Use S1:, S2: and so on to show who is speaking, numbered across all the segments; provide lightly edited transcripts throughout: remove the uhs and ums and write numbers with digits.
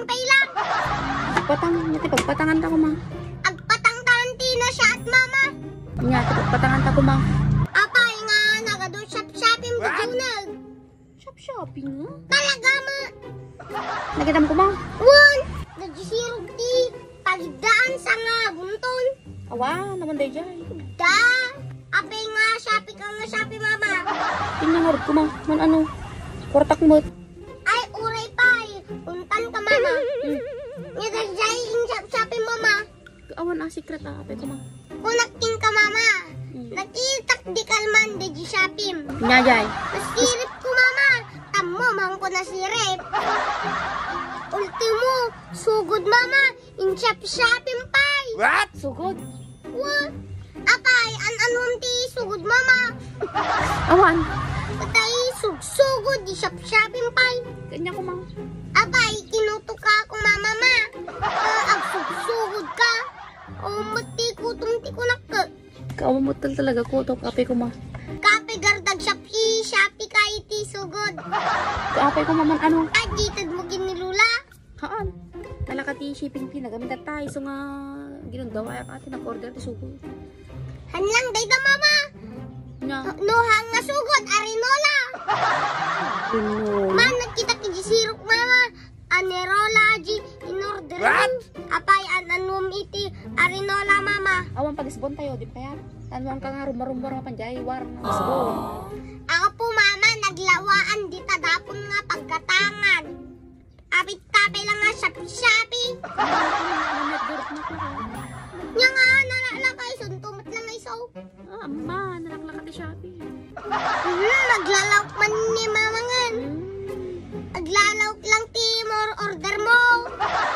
S1: ampay lang.
S2: Patang, yati pagpatangan ta ko ma.
S1: Agpatang tanti na siya at mama.
S2: Yati pagpatangan ta ko ma.
S1: Apay nga, nagado shop-shopping budunag.
S2: Shop-shopping nga?
S1: Talaga ma.
S2: Nagitam ko ma.
S1: Wan, nagsisirog di. Paligdaan sa nga bunton.
S2: Awa, naman day dyan.
S1: Da, apay nga, shopping ka nga shopping mama.
S2: Tinangarap ko ma. Man ano? Kwartak mo.
S1: Ay, uray pay. Untan ka mama. Nidajay in shop-shopping mama.
S2: Awan ang secret apay ko ma.
S1: Kunaking ka mama. Nakitak di kalman di shopping.
S2: Nyayay.
S1: Nasirip ko mama. Tamo man ko nasirip. Ultimo, sugod mama. In shop-shopping pay.
S3: What?
S2: Sugod.
S1: What? Apay, an-anong ti sugod mama.
S2: Awan.
S1: Patay, sugod di shop-shopping pay.
S2: Kanya ko ma.
S1: Apay, kinutok ka ako mama ma. Agsugod ka. O mati kutung ti kunak ka.
S2: Kaumutal talaga ko. Tok apay ko ma.
S1: Kape gardag Shopee ka iti sugod.
S2: Apay ko ma man ano.
S1: Agitad mo ginilula.
S2: Haan. Nalakati shipping fee na gamit at tayo. So nga, ginagawa ka ati nag-order ti sugod.
S1: Hanlang day da mama.
S2: Nya.
S1: Nuhang nga sugod, arinola.
S2: Ano?
S1: Man, nagkita ki sirok mama. Anerola ji inorder.
S3: What?
S1: Apay anum iti arinola mama.
S2: Awan pag-isbon tayo, di ba kaya? Tanwang ka nga rumbar-rumbar nga panjay, war ng isbon.
S1: Ako po mama, naglawaan di tadapon nga pagkatangan. Apit tapay lang nga Shopee.
S2: Nanagdurot na ko.
S1: Nya nga, nalalakay, suntumot lang ay so.
S2: Ah, amma, nalaklak ti Shopee.
S1: Naglalawak man ni mama ngan. Naglalawak lang ti more order mo.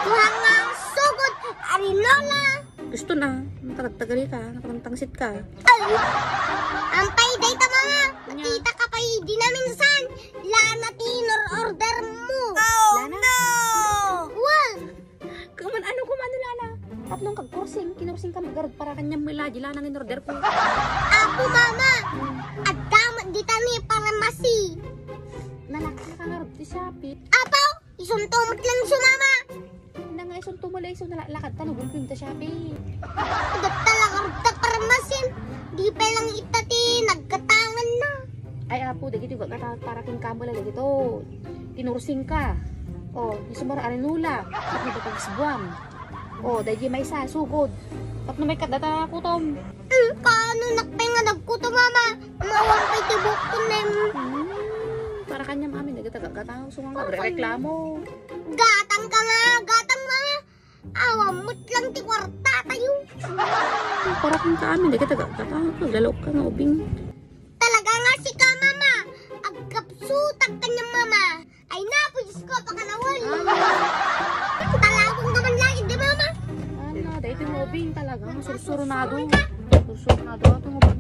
S1: Kuhang nga sugod, arinola.
S2: Gusto na, matagtagali ka, nakatangsit ka.
S1: Ay, ampay day ta mama. Makita ka pa di na minsan. Lana tinor order mo.
S2: Lana?
S1: Wow.
S2: Kaman ano ko man Lana? Tatlong kag-kursing, kinursing ka magarod para kanyang milaji, Lana ng in-order ko.
S1: Apo mama. At damat di tani paramasi.
S2: Nalakla ka nga rod ti Shopee.
S1: Apo, isuntumot lang siya mama.
S2: Na nga isang tumalay, so nalalakad ka, nagulpim ta Shopee.
S1: Adat talaga rugta paramasin. Di pa lang itati, nagkatangan na.
S2: Ay apo, dagiti ko para king kamula dagito. Kinursing ka. O, isumara arinula. At may pagpagsbuam. O, dahil may isa, sugod. At na may kadata kutom.
S1: Kaano nakpenga nagkuto mama. Mawang pa'y tibok ko na
S2: Para kanya mami, nagtagagataw. So nga, reklamo.
S1: gatang ka nga, gatang mama. Awamot lang ti kwarta tayo.
S2: Para kang kami, nagtagagataw. Naglalok ka nga, ubing.
S1: Talaga nga si ka mama. Agkapsutak ka niya mama. Ay napo, Diyos ko, pakanawal. Talagong naman lagi, di mama?
S2: Ano, dahil ito yung ubing talaga. Sursuronado. Sursuronado ito yung ubing.